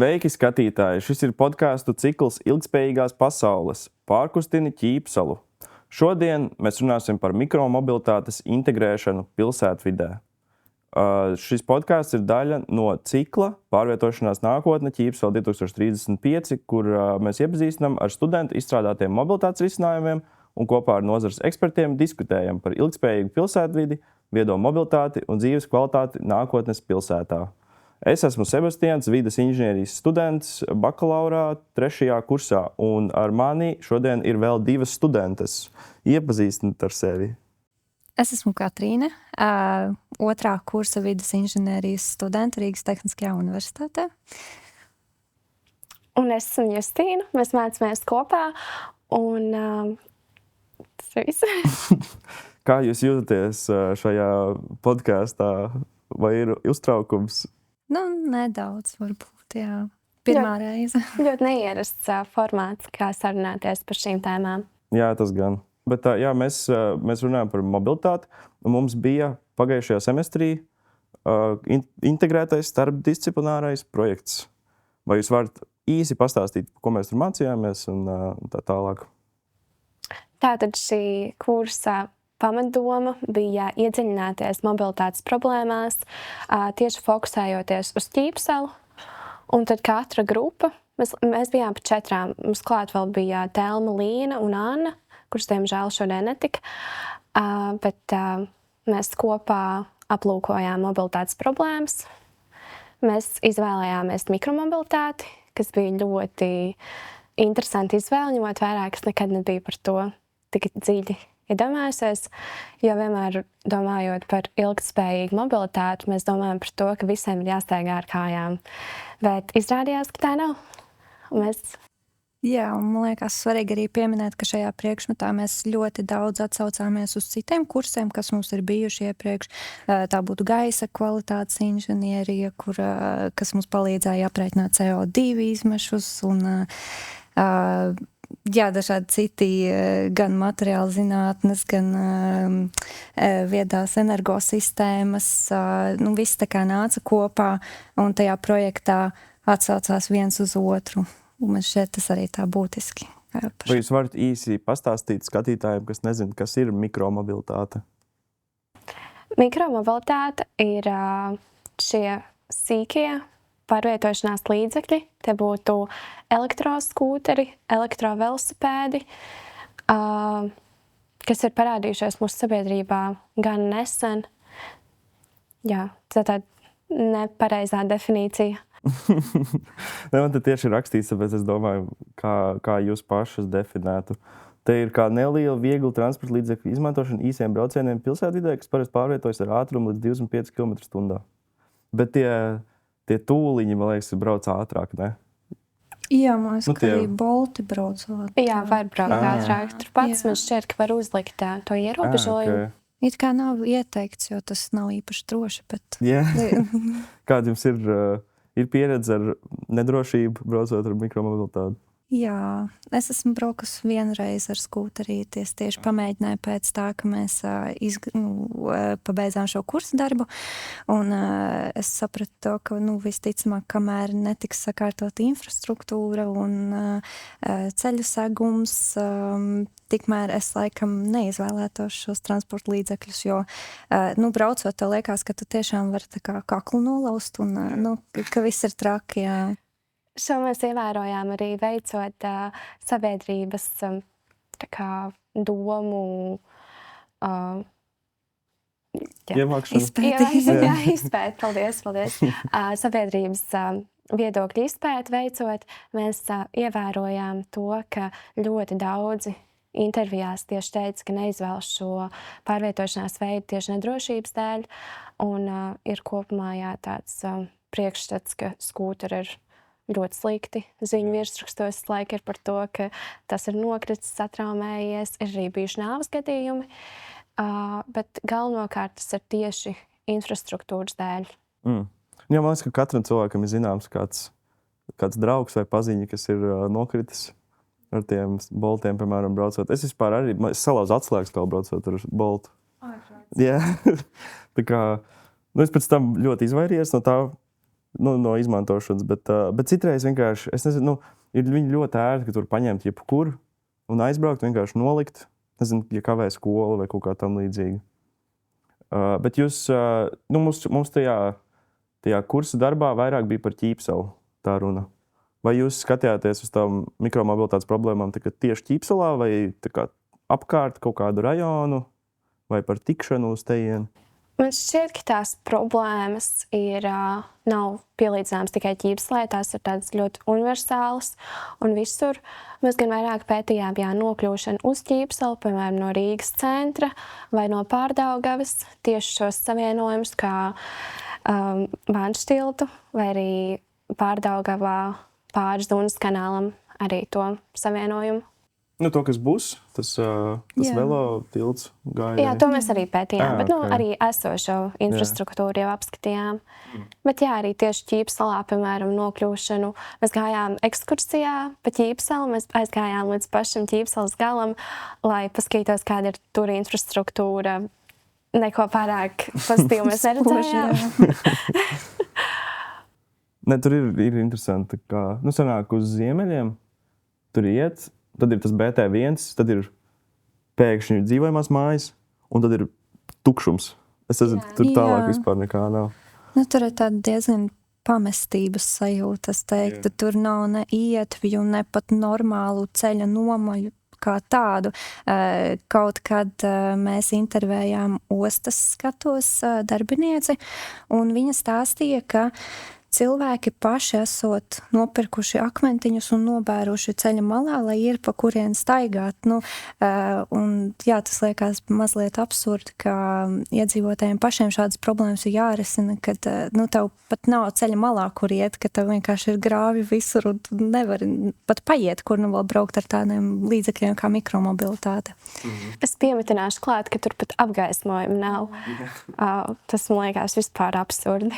Sveiki, skatītāji! Šis ir podkāstu cikls Ilgtspējīgās pasaules – pārkustini Ķīpsalu. Šodien mēs runāsim par mikromobilitātes integrēšanu pilsētvidē. Šis podkāsts ir daļa no cikla Pārvietošanās nākotne Ķīpsala 2035, kur mēs iepazīstinām ar studentu izstrādātiem mobilitātes risinājumiem un kopā ar nozares ekspertiem diskutējam par ilgtspējīgu pilsētvidi, viedo mobilitāti un dzīves kvalitāti nākotnes pilsētā. Es esmu Sebastians, vides inženierijas students, bakalaurā 3. kursā, un ar mani šodien ir vēl 2 studentes. Iepazīstināt ar sevi. Es esmu Katrīne, 2. kursa vides inženierijas studenta Rīgas Tehniskajā universitātē. Un es esmu Justīna, mēs mācāmies kopā, un tas viss. Kā jūs jūtaties šajā podkāstā? Vai ir uztraukums? Nedaudz varbūt, jā. Pirmā reize. Ļoti neierasts formāts, kā sarunāties par šīm tēmām. Jā, tas gan. Bet jā, mēs runājam par mobilitāti. Mums bija pagājušajā semestrī integrētais starpdisciplinārais projekts. Vai jūs varat īsi pastāstīt, ko mēs tur mācījāmies un tā tālāk? Tātad šī kursa pamatdoma bija iedziļināties mobilitātes problēmās, tieši fokusējoties uz Ķīpsalu. Un tad katra grupa, mēs bijām pa 4, mums klāt vēl bija Telma, Līna un Anna, kuras diemžēl šodien netika, bet mēs kopā aplūkojām mobilitātes problēmas. Mēs izvēlējāmies mikromobilitāti, kas bija ļoti interesanti izvēle, ņemot vērā, kas nekad nebija par to tik dziļi iedomājusies, jo vienmēr domājot par ilgtspējīgu mobilitāti, mēs domājam par to, ka visiem ir jāstaigā ar kājām. Bet izrādījās, ka tā nav. Jā, un man liekas svarīgi arī pieminēt, ka šajā priekšmetā mēs ļoti daudz atsaucāmies uz citiem kursiem, kas mums ir bijuši iepriekš. Tā būtu gaisa kvalitātes inženierija, kas mums palīdzēja aprēķināt CO2 izmešus un dažādi citi gan materiāla zinātnes, gan viedās energosistēmas. Viss tā kā nāca kopā un tajā projektā atsaucās viens uz otru. Un man šķiet tas arī tā būtiski. Vai jūs varat īsi pastāstīt skatītājiem, kas nezina, kas ir mikromobilitāte? Mikromobilitāte ir šie sīkie pārvietošanās līdzekļi. Te būtu elektroskūteri, elektrovelosipēdi, kas ir parādījušies mūsu sabiedrībā gan nesen. Jā, tā nepareizā definīcija. Man te tieši rakstīts, tāpēc es domāju, kā jūs pašas definētu. Te ir kā neliela viegla transporta līdzekļu izmantošana īsiem braucieniem pilsētvidē, kas parasti pārvietojas ar ātrumu līdz 25 km/h. Bet tie tūliņi, man liekas, brauc ātrāk, ne? Jā, man liekas, ka arī Bolti brauc ātrāk. Jā, var braukt ātrāk. Turpats man šķiet, ka var uzlikt to ierobežojumu. Okay. It kā nav ieteikts, jo tas nav īpaši droši, bet... Jā. Kāda jums ir pieredze ar nedrošību braucot ar mikromobilitāti? Jā, es esmu braukusi vienreiz ar skūterīties. Tieši pamēģināju pēc tā, ka mēs pabeidzām šo kursu darbu. Un es sapratu to, ka visticamāk, kamēr netiks sakārtot infrastruktūra un ceļu segums, tikmēr es laikam neizvēlētos šos transporta līdzekļus, jo braucot, tev liekas, ka tu tiešām vari tā kā kaklu nolaust un ka viss ir traki, jā. Šo mēs ievērojām arī veicot sabiedrības domu izpēti. Paldies. Sabiedrības viedokļu izpēti veicot, mēs ievērojām to, ka ļoti daudzi intervijās tieši teica, ka neizvēlas šo pārvietošanās veidu tieši nedrošības dēļ, un ir kopumā tāds priekšstats, ka skūteri ir ļoti slikti. Ziņu virsrakstos laika ir par to, ka tas ir nokritis, satraumējies, ir arī bijuši nāves gadījumi, bet galvenokārt tas ir tieši infrastruktūras dēļ. Jā, man liekas, ka katram cilvēkam ir zināms kāds draugs vai paziņa, kas ir nokritis ar tiem boltiem, piemēram, braucot. Es vispār arī salauzu atslēgas kā braucot ar boltu. Jā, tā kā, es pēc tam ļoti izvairījos no tā. no izmantošanas, bet citreiz vienkārši, es nezinu, ir viņi ļoti ērti, ka tur paņemt jebkur un aizbraukt, vienkārši nolikt, nezinu, ja kavē skolu vai kaut kā tam līdzīga. Bet jūs, mums tajā kursa darbā vairāk bija par Ķīpsalu tā runa. Vai jūs skatījāties uz tām mikromobilitātes problēmām tieši Ķīpsalā vai apkārt kaut kādu rajonu vai par tikšanu uz tejienu? Man šķiet, ka tās problēmas nav pielīdzināmas tikai Ķīpsalai, tās ir tādas ļoti universālas un visur. Mēs gan vairāk pētījām nokļūšanu uz Ķīpsalu, piemēram, no Rīgas centra vai no Pārdaugavas, tieši šos savienojumus kā Vanštiltu vai arī Pārdaugavā pāris Dunas kanālam arī to savienojumu. To, kas būs, tas velo tilts gāja. Jā, to mēs arī pētījām, bet arī esošo infrastruktūru jau apskatījām. Bet arī tieši Ķīpsalā, piemēram, nokļūšanu. Mēs gājām ekskursijā pa Ķīpsalu, mēs aizgājām līdz pašam Ķīpsalas galam, lai paskatītos, kāda ir tur infrastruktūra. Neko pārāk pozitīvu mēs neredzējām. Tur ir interesanti, kā, sanāk uz ziemeļiem, tur iet, tad ir tas BT1, tad ir pēkšņi dzīvojamās mājas, un tad ir tukšums. Es nezinu, tur tālāk vispār nekā nav. Tur ir tāda diezgan pamestības sajūta, es teiktu. Tur nav ne ietvju, ne pat normālu ceļa nomaļu kā tādu. Kaut kad mēs intervējām ostas skatos darbinieci, un viņa stāstīja, ka cilvēki paši esot nopirkuši akmentiņus un nobēruši ceļa malā, lai ir pa kurien staigāt. Tas liekas mazliet absurdi, ka iedzīvotājiem pašiem šādas problēmas ir jārisina, kad tev pat nav ceļa malā, kur iet, ka tev vienkārši ir grāvi visur un tu nevari pat paiet, kur vēl braukt ar tādiem līdzekļiem kā mikromobilitāte. Es piemetināšu klāt, ka tur pat apgaismojuma nav. Tas man liekas vispār absurdi.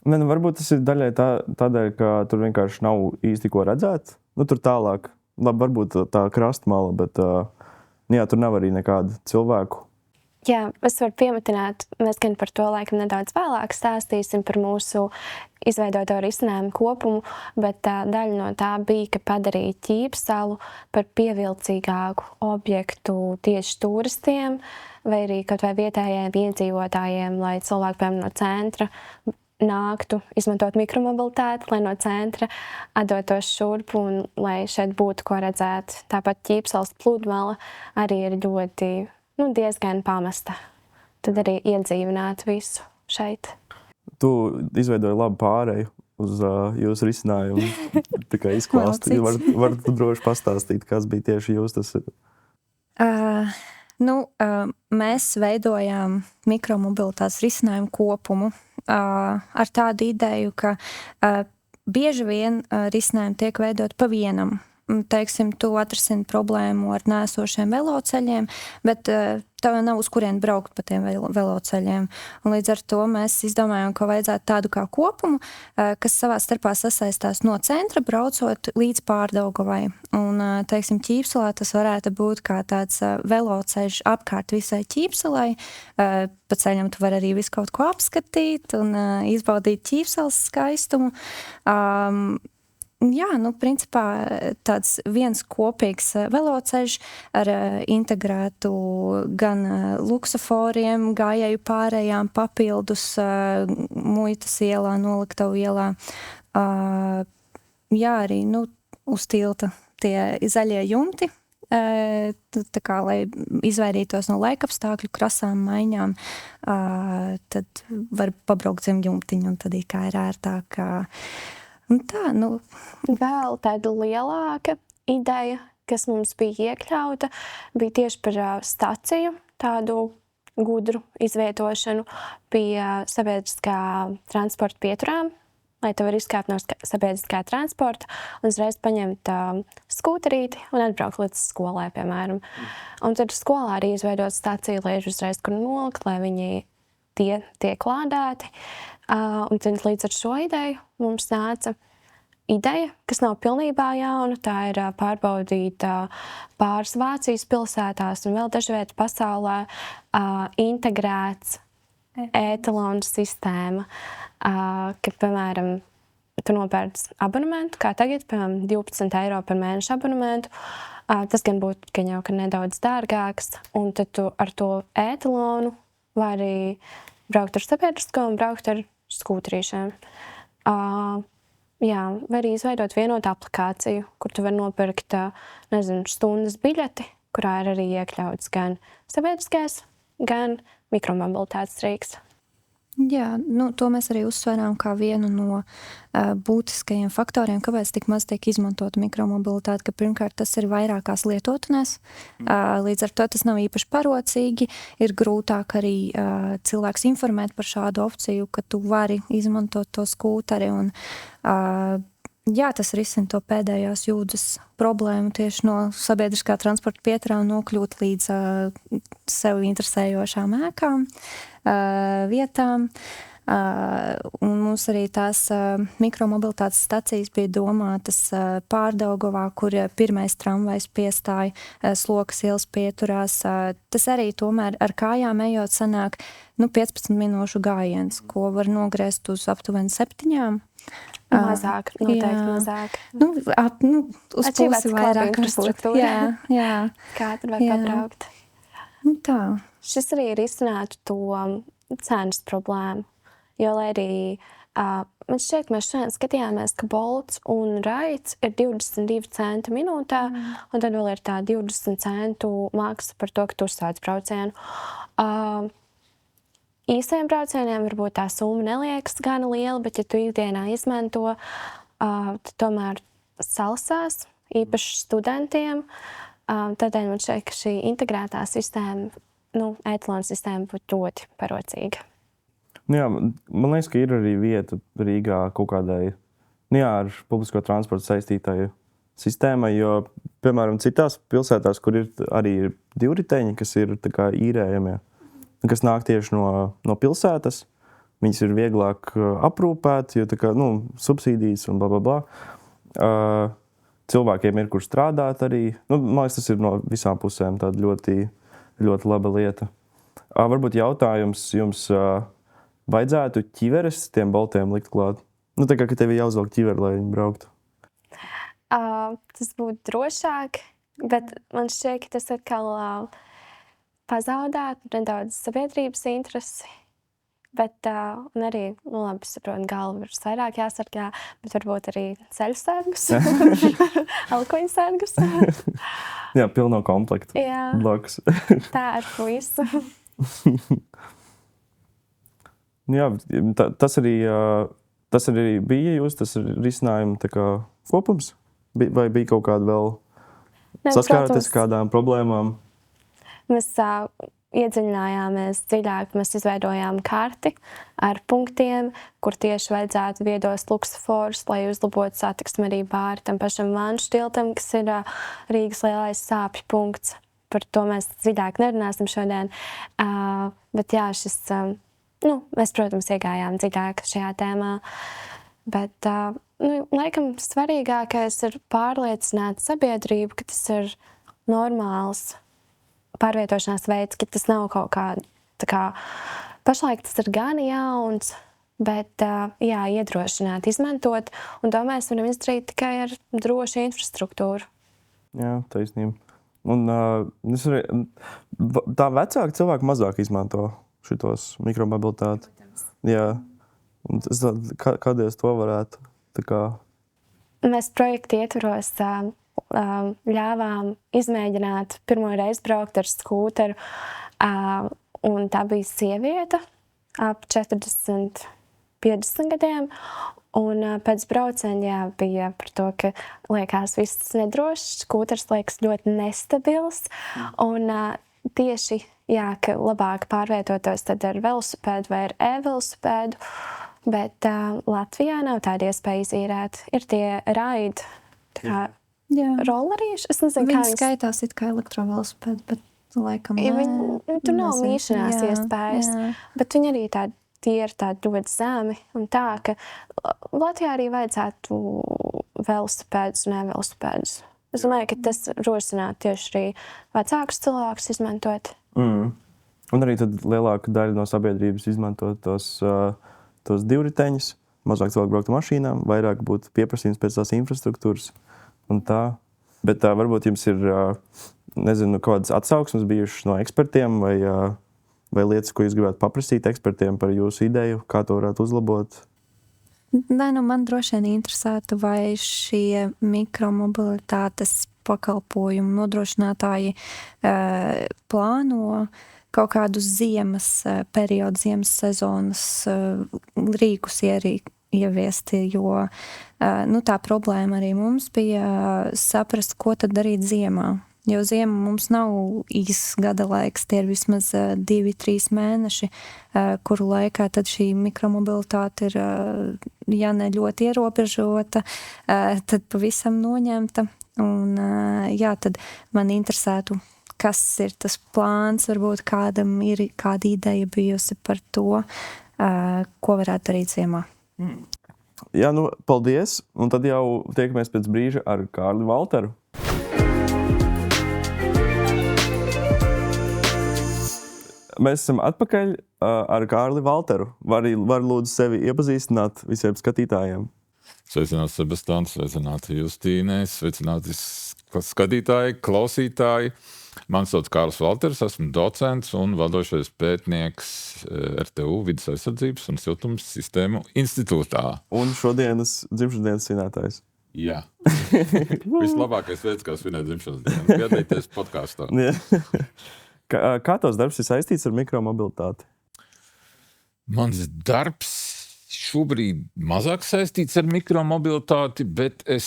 Varbūt tas ir daļai tādēļ, ka tur vienkārši nav īsti ko redzēt. Tur tālāk, labi, varbūt tā krastmala, bet tur nav arī nekādu cilvēku. Jā, es varu piemetināt, mēs gan par to laikam nedaudz vēlāk stāstīsim par mūsu izveidoto risinājumu kopumu, bet daļa no tā bija, ka padarīja Ķīpsalu par pievilcīgāku objektu tieši turistiem vai arī kaut vai vietējiem iedzīvotājiem, lai cilvēki, piemēram, no centra nāktu izmantot mikromobilitāti, lai no centra atdotos šurp un lai šeit būtu ko redzēt. Tāpat Ķīpsalas pludmale arī ir ļoti, diezgan pamesta. Tad arī iedzīvināt visu šeit. Tu izveidoji labu pāreju uz jūsu risinājumu. Tikai izklāsti. Varat droši pastāstīt, kas bija tieši jūs tas? Mēs veidojām mikromobilitātes risinājumu kopumu ar tādu ideju, ka bieži vien risinājumi tiek veidot pa vienam. Teiksim, tu atrisini problēmu ar nēsošiem veloceļiem, bet tev nav uz kurien braukt pa tiem veloceļiem. Un līdz ar to mēs izdomājām, ka vajadzētu tādu kā kopumu, kas savā starpā sasaistās no centra, braucot līdz Pārdaugavai. Un, teiksim, Ķīpsalā tas varētu būt kā tāds veloceļš apkārt visai Ķīpsalai. Pa ceļam tu vari arī visu kaut ko apskatīt un izbaudīt Ķīpsalas skaistumu. Principā tāds viens kopīgs veloceļš ar integrētu gan luksuforiem, gājēju pārējām, papildus muitas ielā, Noliktavu ielā. Arī uz tilta tie zaļie jumti, tā kā, lai izvairītos no laikapstākļu krasām maiņām, tad var pabraukt zem jumtiņu un tad kā ir ērtāk. Vēl tāda lielāka ideja, kas mums bija iekļauta, bija tieši par staciju, tādu gudru izvietošanu pie sabiedriskā transporta pieturām, lai tu vari izkāpt no sabiedriskā transporta un uzreiz paņemt skūterīti un atbraukt līdz skolai, piemēram. Un tad skolā arī izveidot staciju, lai ir uzreiz kur nolikt, lai viņi tiek lādēti. Un tad līdz ar šo ideju mums nāca ideja, kas nav pilnībā jauna. Tā ir pārbaudīta pāris Vācijas pilsētās un vēl dažviet pasaulē integrēts etalonu sistēma, ka, piemēram, tu nopērc abonementu, kā tagad, piemēram, 12 eiro par mēnešu abonementu. Tas gan būtu jau nedaudz dārgāks, un tad tu ar to etalonu vari braukt ar sabiedrisko un braukt ar skūtrīšiem. Jā, vai arī izveidot vienotu aplikāciju, kur tu vari nopirkt, stundas biļeti, kurā ir arī iekļauts gan sabiedriskais, gan mikromobilitātes rīks. Jā, to mēs arī uzsverām kā vienu no būtiskajiem faktoriem, kāpēc tik maz tiek izmantota mikromobilitāte, ka pirmkārt tas ir vairākās lietotnēs, līdz ar to tas nav īpaši parocīgi, ir grūtāk arī cilvēks informēt par šādu opciju, ka tu vari izmantot to skūteri un jā, tas risina to pēdējās jūdzes problēmu tieši no sabiedriskā transporta pieturām nokļūt līdz sev interesējošām ēkām, vietām. Un mums arī tās mikromobilitātes stacijas bija domātas Pārdaugavā, kur pirmais tramvajs piestāja Slokas ielas pieturās. Tas arī tomēr ar kājām ejot sanāk 15 minūšu gājiens, ko var nogriezt uz aptuveni 7. Mazāk, noteikti mazāk. Uz pusi vairāk. Jā. Kā tur var pabraukt? Tā. Šis arī risinātu to cenas problēmu, jo lai arī man šķiet, ka mēs šodien skatījāmies, ka Bolts un Raids ir 22 centi minūtā, un tad vēl ir tā 20 centu maksa par to, ka tu uzsāc braucienu. Īsajiem braucieniem varbūt tā summa neliekas gana liela, bet ja tu ikdienā izmanto, tad tomēr salasās, īpaši studentiem. Tādēļ man šķiet, ka šī integrētā sistēma, etalonu sistēma būtu ļoti parocīga. Jā, man liekas, ka ir arī vieta Rīgā kaut kādai ar publisko transportu saistītai sistēmai, jo, piemēram, citās pilsētās, kur ir arī divriteņi, kas ir tā kā īrējamie, kas nāk tieši no pilsētas, viņas ir vieglāk aprūpēt, jo tā kā, subsīdijas un blablabla. Cilvēkiem ir, kur strādāt arī. Man liekas, tas ir no visām pusēm tāda ļoti, ļoti laba lieta. Varbūt jautājums jums vajadzētu ķiveres tiem Boltiem likt klāt? Tā kā, ka tev ir jāuzvelk ķiveri, lai viņi brauktu. Tas būtu drošāk, bet man šķiet, ka tas atkal pazaudētu nedaudz sabiedrības interesi. Bet un arī, labi, saprotu, galva ir vairāk jāsargā, bet varbūt arī ceļu sargus, alkoņu sargus. Jā, pilno komplektu. Jā, blakus. Tā ar visu. Jā, tas arī bija jūs, tas risinājuma tā kā kopums? Vai bija kaut kāda vēl saskāroties kādām problēmām? Mēs iedziļinājāmies dziļāk, mēs izveidojām karti ar punktiem, kur tieši vajadzētu viedos luksusforus, lai uzlabotu satiksmi arī pāri tam pašam Vanšu tiltam, kas ir Rīgas lielais sāpju punkts. Par to mēs dziļāk nerunāsim šodien. Bet jā, mēs, protams, iegājām dziļāk šajā tēmā. Bet, laikam, svarīgākais ir pārliecināt sabiedrību, ka tas ir normāls pārvietošanās veids, ka tas nav kaut kā pašlaik tas ir gan jauns, bet iedrošināt, izmantot, un to mēs varam izdarīt tikai ar drošu infrastruktūru. Jā, taisnība. Un tā vecāki cilvēki mazāk izmanto šitos mikromobilitāti. Jā. Un kādēļ to varētu? Mēs projekta ietvaros ļāvām izmēģināt pirmo reizi braukt ar skūteru, un tā bija sieviete ap 40, 50 gadiem, un pēc brauciena bija par to, ka liekas viss nedrošs, skūters liekas ļoti nestabils, un tieši, ka labāk pārvietotos tad ar velosipēdu vai ar e-velosipēdu, bet Latvijā nav tāda iespēja izīrēt. Ir tie raidi, rollerīši. Es nezinu, kā viņi skaitās it kā elektrovelosipēdi, bet laikam tur nav mīšanās iespējas. Bet viņi arī tie ir tādi ļoti zemi. Un tā, ka Latvijā arī vajadzētu velosipēdus un e-velosipēdus. Es domāju, ka tas rosinātu tieši arī vecākus cilvēkus izmantot. Un arī tad lielāka daļa no sabiedrības izmanto tos divriteņus, mazāk cilvēku brauktu mašīnām, vairāk būtu pieprasījums pēc tās infrastruktūras un tā. Bet varbūt jums ir, nezinu, kādas atsauksmes bijušas no ekspertiem vai lietas, ko jūs gribētu paprasīt ekspertiem par jūsu ideju, kā to varētu uzlabot? Nē, man droši vien interesētu, vai šie mikromobilitātes pakalpojumu nodrošinātāji plāno kaut kādus ziemas periodu, ziemas sezonas rīkus ieviesti, jo tā problēma arī mums bija saprast, ko tad darīt ziemā. Jo ziema mums nav īsts gada laiks, tie ir vismaz 2-3 mēneši, kuru laikā tad šī mikromobilitāte ir, ja ne ļoti ierobežota, tad pavisam noņemta. Un tad man interesētu, kas ir tas plāns, varbūt kādam ir kāda ideja bijusi par to, ko varētu darīt ziemā. Jā, paldies, un tad jau tiekamies pēc brīža ar Kārli Valteru. Mēs esam atpakaļ ar Kārli Valteru. Var lūdzu sevi iepazīstināt visiem skatītājiem. Sveicināti Sebastāns, sveicināti Justīnē, sveicināti skatītāji, klausītāji. Man sauc Kārlis Valters, esmu docents un vadošais pētnieks RTU Vides aizsardzības un siltums sistēmu institūtā. Un šodienas dzimšanas svinētājs. Jā. Vislabākais veids, kā svinēt dzimšanas dienu. Piedalīties podkāstā. Kā tavs darbs ir saistīts ar mikromobilitāti? Mans darbs šobrīd mazāk saistīts ar mikromobilitāti, bet es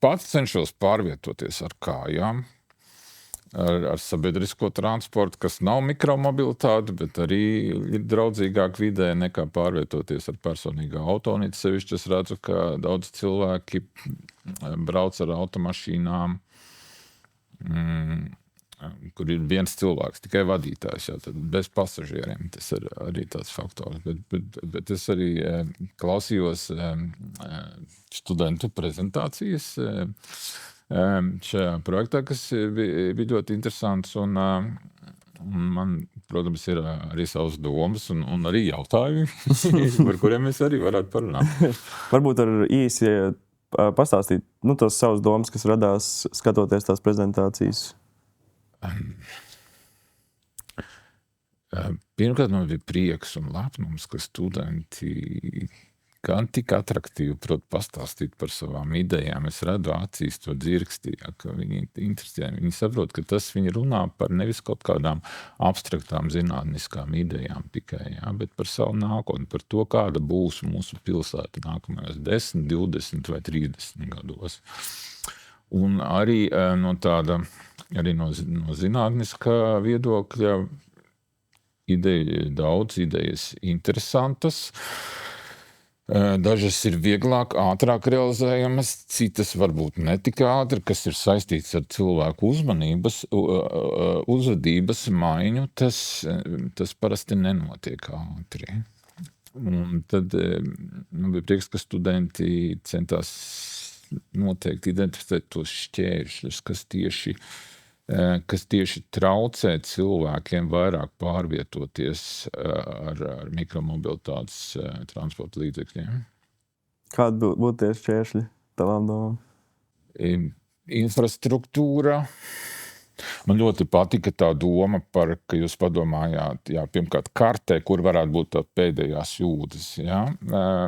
pats cenšos pārvietoties ar kājām, ar sabiedrisko transportu, kas nav mikromobilitāte, bet arī ir draudzīgāk vidē nekā pārvietoties ar personīgā autonīti. Sevišķi es redzu, ka daudz cilvēki brauc ar automašīnām, kur ir viens cilvēks, tikai vadītājs, tad bez pasažieriem. Tas ir arī tāds faktors. Bet es arī klausījos studentu prezentācijas šajā projektā, kas bija ļoti interesants. Un man, protams, ir arī savas domas un arī jautājumi, par kuriem mēs arī varētu parunāt. Varbūt ar īsi pastāstīt tos savas domas, kas radās skatoties tās prezentācijas. Pirmkārt, man bija prieks un lepnums, ka studenti gan tik atraktīvi prot pastāstīt par savām idejām. Es redzu acīs to dzirkstī, ka viņi interesē. Viņi saprot, ka tas viņi runā par nevis kaut kādām abstraktām zinātniskām idejām tikai, bet par savu nākotni, par to, kāda būs mūsu pilsēta nākamajos 10, 20 vai 30 gados. Un arī no zinātniskā viedokļa daudz idejas interesantas. Dažas ir vieglāk, ātrāk realizējamas, citas varbūt ne tik ātri, kas ir saistīts ar cilvēku uzvedības maiņu. Tas parasti nenotiek ātri. Un tad man bija prieks, ka studenti centās noteikti identificēt tos šķēršļus, kas tieši traucē cilvēkiem vairāk pārvietoties ar mikromobilitātes transporta līdzekļiem. Kādi būtu tie šķēršļi tavām domām? Infrastruktūra. Man ļoti patika tā doma par, ka jūs padomājāt, pirmkārt kartē, kur varētu būt tā pēdējās jūdzes,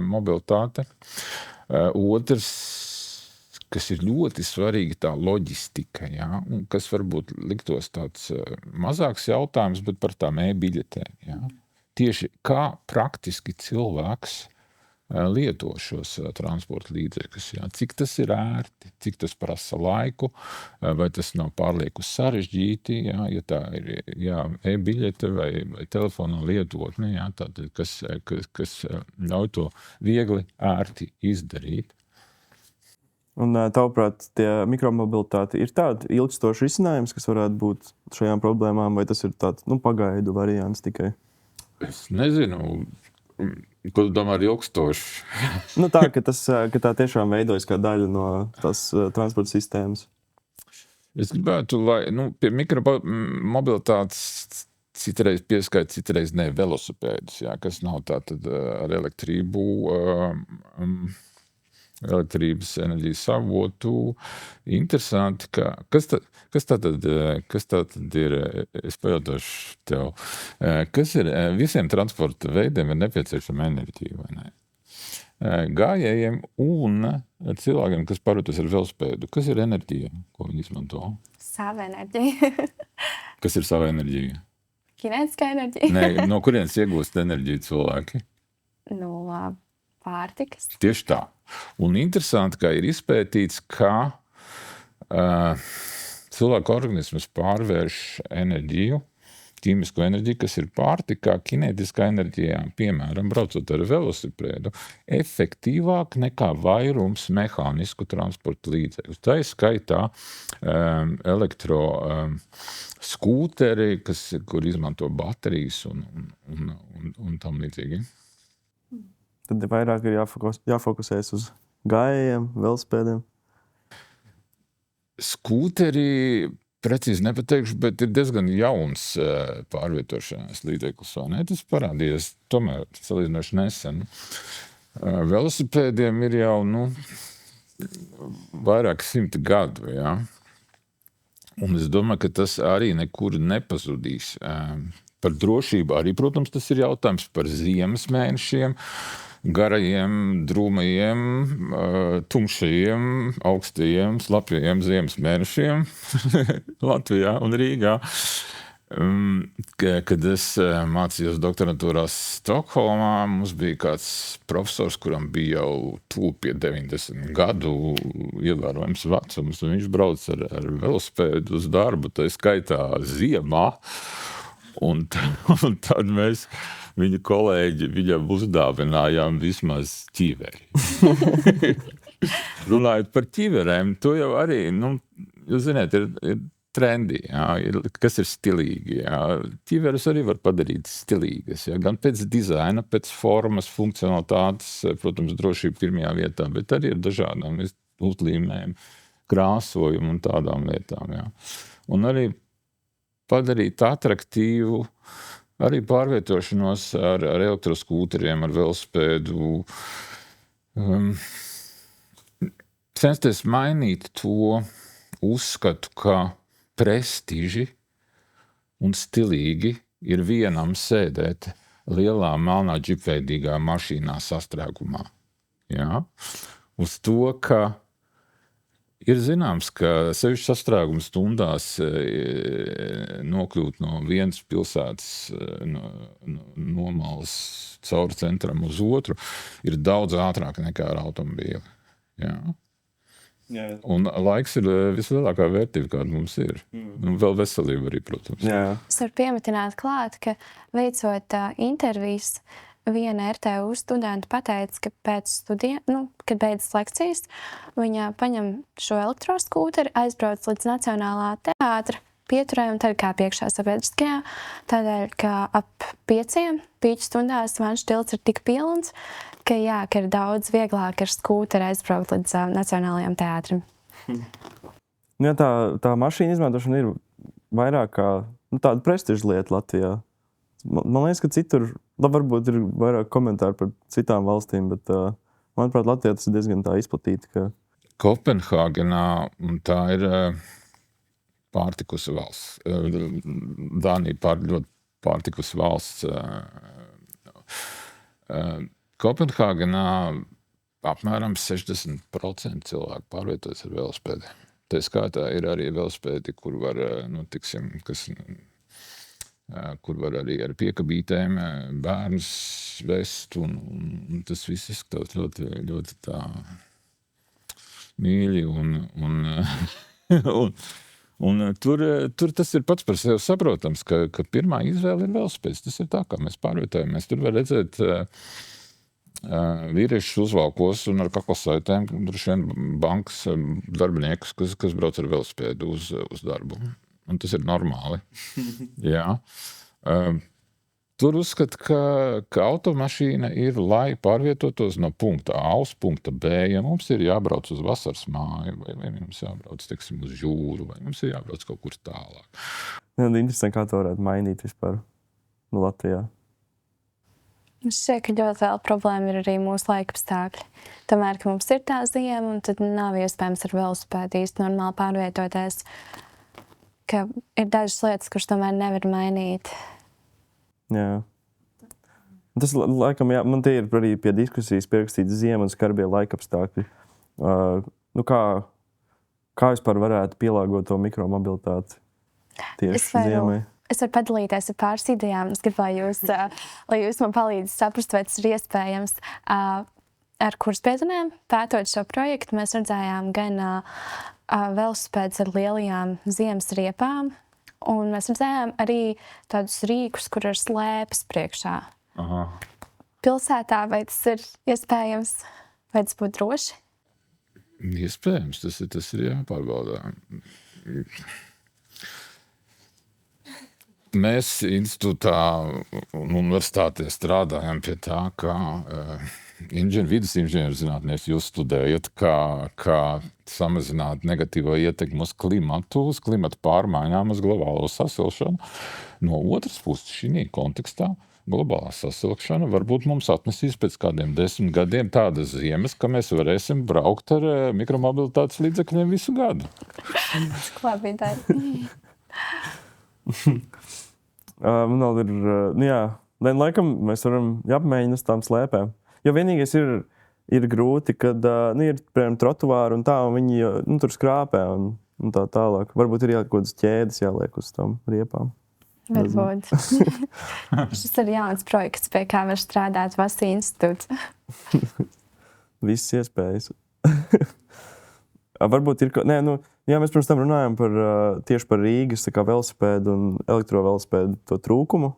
mobilitāte. Otrs, kas ir ļoti svarīgi, tā loģistika, un kas varbūt liktos tāds mazāks jautājums, bet par tām e-biļetēm. Tieši kā praktiski cilvēks lieto šos transporta līdzekļus. Cik tas ir ērti, cik tas prasa laiku, vai tas nav pārlieku sarežģīti, ja tā ir e-biļete vai telefona lietotne, kas ļauj to viegli, ērti izdarīt. Un tavuprāt, tie mikromobilitāte ir tāda ilgstoša risinājums, kas varētu būt šajām problēmām, vai tas ir tāds pagaidu variants tikai? Es nezinu, ko tu domā ar ilgstoši? Tā, ka tā tiešām veidojas kā daļa no tās transporta sistēmas. Es gribētu, lai pie mikromobilitātes citreiz pieskaita, citreiz ne velosipēdus, jā, kas nav tātad ar elektrības enerģijas avotu. Interesanti, kas tātad ir, es pajautāšu tev, kas ir visiem transporta veidiem ir nepieciešama enerģija, vai ne? Gājējiem un cilvēkiem, kas pārvietojas ar velosipēdu, kas ir enerģija, ko viņi izmanto? Sava enerģija. Kas ir sava enerģija? Kinētiskā enerģija. Nē, no kurienes iegūst enerģiju cilvēki? No pārtikas. Tieši tā. Un interesanti, ka ir izpētīts, ka cilvēku organisms pārvērš enerģiju, ķīmisko enerģiju, kas ir pārtikā, kinētiskā enerģijā, piemēram, braucot ar velosipēdu, efektīvāk nekā vairums mehānisku transporta līdzekļu. Tā ir skaitā skūteri, kur izmanto baterijas un tam līdzīgi. Tad vairāk ir jāfokusēs uz gājējiem, velosipēdiem. Skūteri precīzi nepateikšu, bet ir diezgan jauns pārvietošanās līdzeklis. Tas parādījās tomēr salīdzinoši nesen. Velosipēdiem ir jau vairāk 100 gadu. Ja? Un es domāju, ka tas arī nekur nepazudīs. Par drošību arī, protams, tas ir jautājums par ziemas mēnešiem, garajiem, drūmajiem, tumšajiem, augstajiem, slapjajiem ziemas mēnešiem Latvijā un Rīgā. Kad es mācījos doktorantūrā Stokholmā, mums bija kāds profesors, kuram bija jau tuvu pie 90 gadu ievērojams vecums, un viņš brauc ar velosipēdu uz darbu, tā skaitā ziemā. Un tad mēs, viņa kolēģi, viņam uzdāvinājām vismaz ķīveri. Runājot par ķīverēm, to jau arī, jūs zināt, ir trendi, jā, kas ir stilīgi. Jā. Ķīveres arī var padarīt stilīgas, jā, gan pēc dizaina, pēc formas, funkcionalitātes, protams, drošība pirmajā vietā, bet arī ir dažādām uzlīmēm, krāsojumu un tādām lietām. Jā. Un arī padarīt atraktīvu arī pārvietošanos ar elektroskūteriem, ar velosipēdu. Censties mainīt to uzskatu, ka prestiži un stilīgi ir vienam sēdēt lielā melnā džipveidīgā mašīnā sastrēgumā. Ja? Uz to, ka ir zināms, ka sevišķi sastrēguma stundās nokļūt no vienas pilsētas nomalas cauri centram uz otru ir daudz ātrāk nekā ar automobīli. Jā. Jā. Un laiks ir vislielākā vērtība, kāda mums ir. Un vēl veselība arī, protams. Jā. Es varu piemetināt klāt, ka veicot intervijas, viena RTU studenta pateica, ka pēc studijām, kad beidzas lekcijas, viņa paņem šo elektroskūteri, aizbrauc līdz Nacionālā teātra pieturē un tad kā piekšā sabiedriskajā. Tādēļ, ka ap 5 pīķu stundās Vanšu tilts ir tik pilns, ka ir daudz vieglāk ar skūteri aizbraukt līdz Nacionālajam teātrim. Jā, tā mašīna izmantošana ir vairāk kā tāda prestiža lieta Latvijā. Man liekas, ka citur, varbūt ir vairāk komentāru par citām valstīm, bet manuprāt, Latvijā tas ir diezgan tā izplatīti. Ka... Kopenhāgenā tā ir pārtikusi valsts. Dānija ļoti pārtikusi valsts. Kopenhāgenā apmēram 60% cilvēku pārvietojas ar velosipēdiem. Tā skaitā ir arī velosipēdi, kur var, kur var arī ar piekabītēm bērnus vest, un tas viss izskatās ļoti, ļoti tā mīļi, un tur tas ir pats par sevi saprotams, ka pirmā izvēle ir velosipēds. Tas ir tā, kā mēs pārvietojamies. Tur var redzēt vīriešus uzvalkos un ar kaklasaitēm, droši vien bankas darbiniekus, kas brauc ar velosipēdu uz darbu. Un tas ir normāli. Jā. Tur uzskata, ka automašīna ir, lai pārvietotos no punkta A uz punkta B. Ja mums ir jābrauc uz vasaras māju, vai mums jābrauc, teiksim, uz jūru, vai mums ir jābrauc kaut kur tālāk. Jā, interesanti, kā to varētu mainīt vispār Latvijā. Es šķiet, ka ļoti liela problēma ir arī mūsu laikapstākļi. Tomēr, ka mums ir tā ziema, un tad nav iespējams ar velosipēdu īsti normāli pārvietoties. Ka ir dažas lietas, kuras tomēr nevar mainīt. Jā. Tas, laikam, jā, man tie ir arī pie diskusijas pierakstīts ziema un skarbie laikapstākļi. Kā vispār varētu pielāgot to mikromobilitāti tieši ziemai? Es varu padalīties ar pāris idejām. Es gribu, lai jūs man palīdzat saprast, vai tas ir iespējams. Ar kurspietunēm, pētot šo projektu, mēs redzējām gan velosipēdus ar lielajām ziemas riepām, un mēs redzējām arī tādus rīkus, kur ir slēpes priekšā. Aha. Pilsētā, vai tas ir iespējams, vai tas būtu droši? Iespējams, tas ir jāpārbaudā. Mēs institūtā un universitātē strādājam pie tā, kā vidas inženierzinātnēs jūs studējat, kā samazināt negatīvo ietekmi uz klimatu, uz klimata pārmaiņām, uz globālo sasilšanu. No otras puses, šī kontekstā globālā sasilšana varbūt mums atnesīs pēc kādiem 10 gadiem tādas ziemas, ka mēs varēsim braukt ar mikromobilitātes līdzekļiem visu gadu. Labi, tā ir. Man vēl ir, laikam mēs varam apmēģināt uz tām slēpēm. Jo vienīgais ir grūti, kad ir, piemēram, trotuāri un tā, un viņi tur skrāpē un tā tālāk. Varbūt ir kaut kādas ķēdes jāliek uz tām riepām. Varbūt. Šis ir jauns projekts, pie kā var strādāt VASI institūts. Visas iespējas. Varbūt ir mēs pirms tam runājam tieši par Rīgas velosipēdu un elektrovelosipēdu to trūkumu.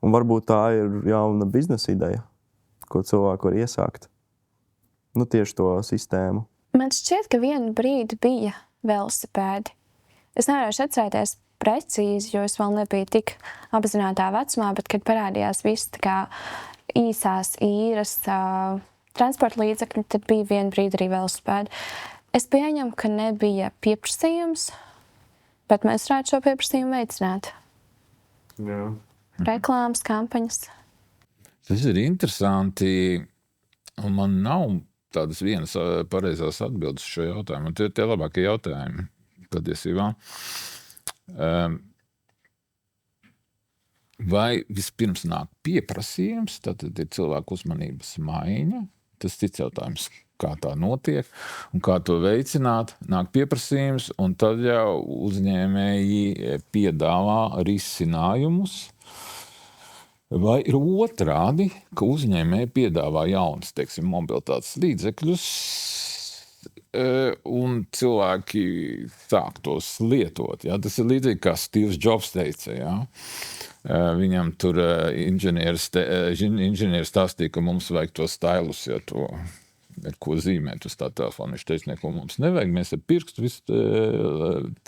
Un varbūt tā ir jauna biznesa ideja, ko cilvēku var iesākt. Tieši to sistēmu. Man šķiet, ka vienu brīdi bija velosipēdi. Es nevarēšu atcerēties precīzi, jo es vēl nebiju tik apzinātā vecumā, bet kad parādījās viss tā kā īsās īres transporta līdzekļi, tad bija vienu brīdi arī velosipēdi. Es pieņemu, ka nebija pieprasījums, bet mēs varētu šo pieprasījumu veicināt. Jā. Reklāmas, kampaņas. Tas ir interesanti, un man nav tādas vienas pareizās atbildes šo jautājumu. Tie ir tie labākie jautājumi patiesībā. Vai vispirms nāk pieprasījums, tad ir cilvēku uzmanības maiņa. Tas cits jautājums, kā tā notiek un kā to veicināt. Nāk pieprasījums, un tad jau uzņēmēji piedāvā risinājumus. Vai ir otrādi, ka uzņēmēji piedāvā jaunas, teiksim, mobilitātes līdzekļus, un cilvēki sāk tos lietot. Ja? Tas ir līdzīgi, kā Steve's Jobs teica. Ja? Viņam tur inženieris stāstīja, ka mums vajag to stylus, ja to ar ko zīmēt uz tā telefona. Viņš teica, neko mums nevajag, mēs ar pirkstu,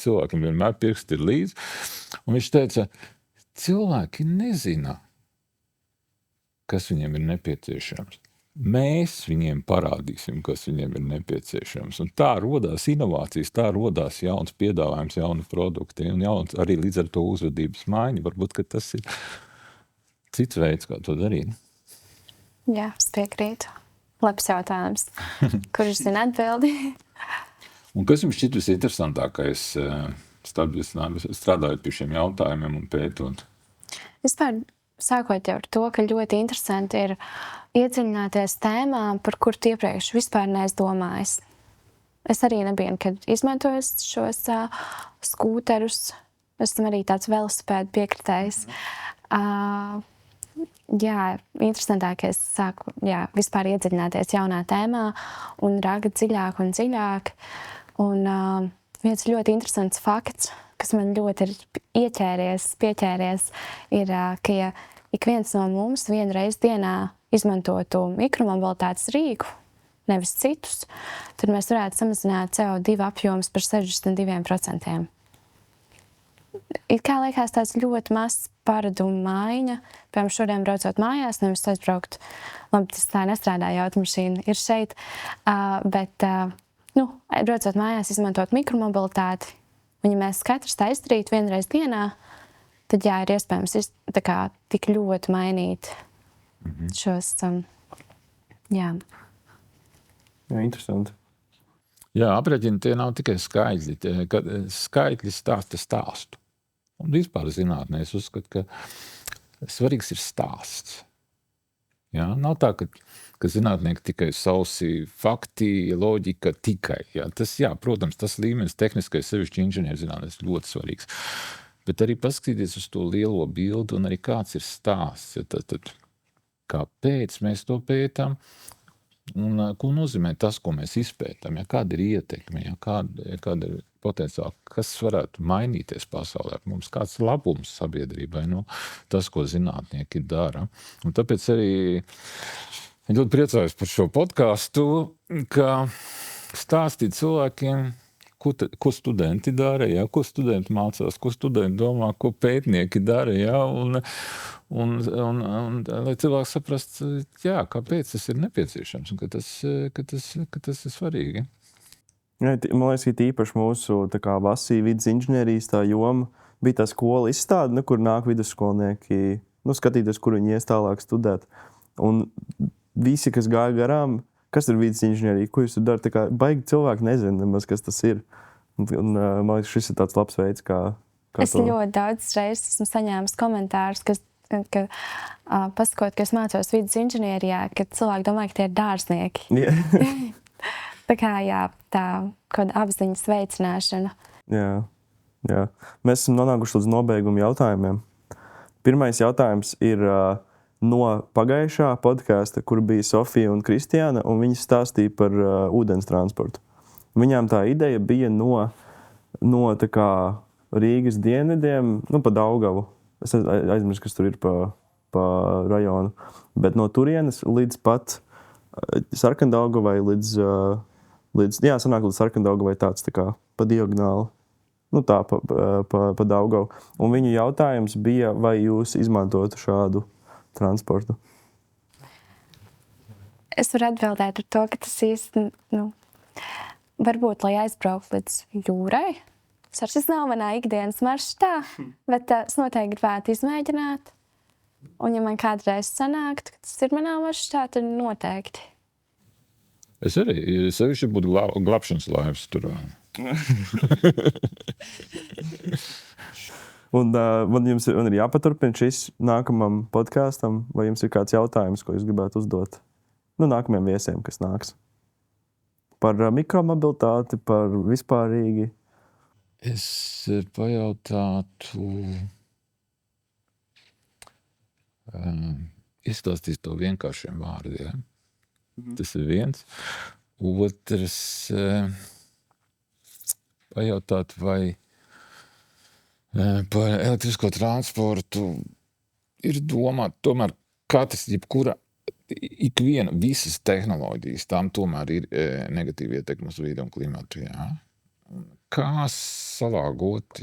cilvēkam vienmēr pirksti ir līdzi. Un viņš teica, cilvēki nezina, kas viņiem ir nepieciešams. Mēs viņiem parādīsim, kas viņiem ir nepieciešams. Un tā rodās inovācijas, tā rodās jauns piedāvājums, jauni produkti un jauns arī līdz ar to uzvedības maiņa. Varbūt, ka tas ir cits veids, kā to darīt. Jā, es piekrītu. Labs jautājums. Kurš zina atbildi? Un kas jums šķiet visinteresantākais strādājot pie šiem jautājumiem un pētot? Vispār sākot jau ar to, ka ļoti interesanti ir iedziļināties tēmā, par kuru iepriekš vispār neesmu domājis. Es arī nebiju nekad izmantojis šos skūterus. Esmu arī tāds velosipēdu piekritējs. Interesantākais sāku vispār iedziļināties jaunā tēmā un rākt dziļāk un dziļāk. Un viens ļoti interesants fakts, kas man ļoti ir pieķēries, ir, ka ja ik viens no mums vienu reizi dienā izmantotu mikromobilitātes rīku, nevis citus, tad mēs varētu samazināt CO2 apjomus par 62%. it kā liekas tāds ļoti mazs paradumu maiņa. Piemēram, šodien braucot mājās, nevis aizbraukt. Labi, tas tā nestrādā, jo automašīna ir šeit. Bet, braucot mājās, izmantot mikromobilitāti. Un ja mēs katrs tā izdarītu vienreiz dienā, tad jā, ir iespējams tā kā tik ļoti mainīt šos, jā. Jā, interesanti. Jā, aprēķini tie nav tikai skaitļi. Skaitļi stāsta stāstu. Un vispār zinātnē es uzskatu, ka svarīgs ir stāsts. Jā, nav tā, ka zinātnieki tikai sausi fakti, loģika tikai. Jā, protams, tas līmenis tehniskais sevišķi inženierzinātnēs ļoti svarīgs. Bet arī paskatīties uz to lielo bildi un arī kāds ir stāsts. Ja, tad, kāpēc mēs to pētām? Un ko nozīmē tas, ko mēs izpētām? Ja, kāda ir ietekme? Ja, kāda ir potenciāli? Kas varētu mainīties pasaulē ar mums? Kāds labums sabiedrībai? Tas, ko zinātnieki dara. Un tāpēc arī ļoti priecājos par šo podcastu, ka stāstīt cilvēkiem, ko studenti dara, ja, ko studenti mācās, ko studenti domā, ko pētnieki dara, ja, un lai cilvēks saprast, jā, kāpēc tas ir nepieciešams un ka tas ir svarīgi. Jā, man liekas, ka īpaši mūsu Vasī vidas inženierijas tā joma bija tā skola izstāde, kur nāk vidusskolnieki, skatīties, kur viņi ies tālāk studēt. Un visi, kas gāja garām, kas ir vidas inženierija, ko jūs tur darat, tā kā baigi cilvēki nezina nemaz, kas tas ir. Un man liekas, šis ir tāds labs veids, kā es to... ļoti daudz reizes esmu saņēmis komentārus, ka pasakot, ka es mācos vidas inženierijā, ka cilvēki domāja, ka tie ir dārznieki. Yeah. Tā kā, jā, tā kāda apziņas veicināšana. Jā. Mēs esam nonākuši līdz nobeiguma jautājumiem. Pirmais jautājums ir no pagājušā podkāsta, kur bija Sofija un Kristiāna, un viņi stāstīja par ūdens transportu. Viņām tā ideja bija no tā kā Rīgas dienvidiem, pa Daugavu. Es aizmirsu, kas tur ir pa rajonu. Bet no turienes līdz pat Sarkandaugavai, līdz Sarkandaugavai tāds tā kā pa diagonāli. Tā pa Daugavu. Un viņu jautājums bija, vai jūs izmantotu šādu transportu? Es varu atbildēt ar to, ka tas īsti, varbūt, lai aizbrauktu līdz jūrai. Tas nav manā ikdienas maršrutā, bet es noteikti gribētu izmēģināt. Un ja man kādreiz sanāktu, ka tas ir manā maršrutā, tad noteikti. Es arī sevišķi būtu glābšanas laivas tur. Un man ir jāpaturpina šis nākamam podkāstam, vai jums ir kāds jautājums, ko jūs gribētu uzdot nākamajiem viesiem, kas nāks? Par mikromobilitāti, par vispārīgi? Es pajautātu, izstāstīs to vienkāršiem vārdiem. Tas ir viens. Otrs, pajautāt, vai par elektrisko transportu ir domāt, tomēr katrs, ikviena, visas tehnoloģijas, tām tomēr ir negatīva ietekme uz vidi un klimatu. Jā. Kā salāgot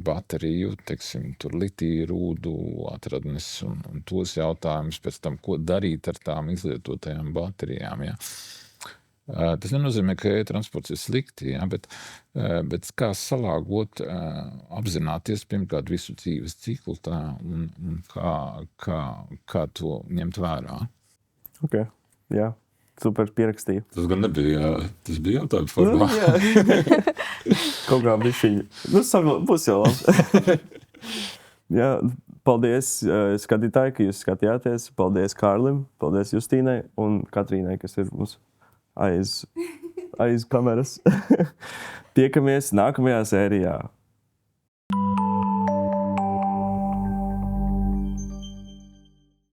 bateriju, tur litija rūdu atradnes un tos jautājumus pēc tam, ko darīt ar tām izlietotajām baterijām. Jā. Tas nenozīmē, ka e-transports ir slikti, bet kā salāgot, apzināties pirmkārt visu dzīves ciklu un kā to ņemt vērā. Ok, jā, super pierakstīju. Tas gan nebija, tas bija jautājums formā. Kaut kā bišķiņi. Būs jau labi. Jā, paldies skatītāji, ka jūs skatījāties. Paldies Kārlim, paldies Justīnai un Katrīnai, kas ir mums aiz kameras. Tiekamies nākamajā sērijā.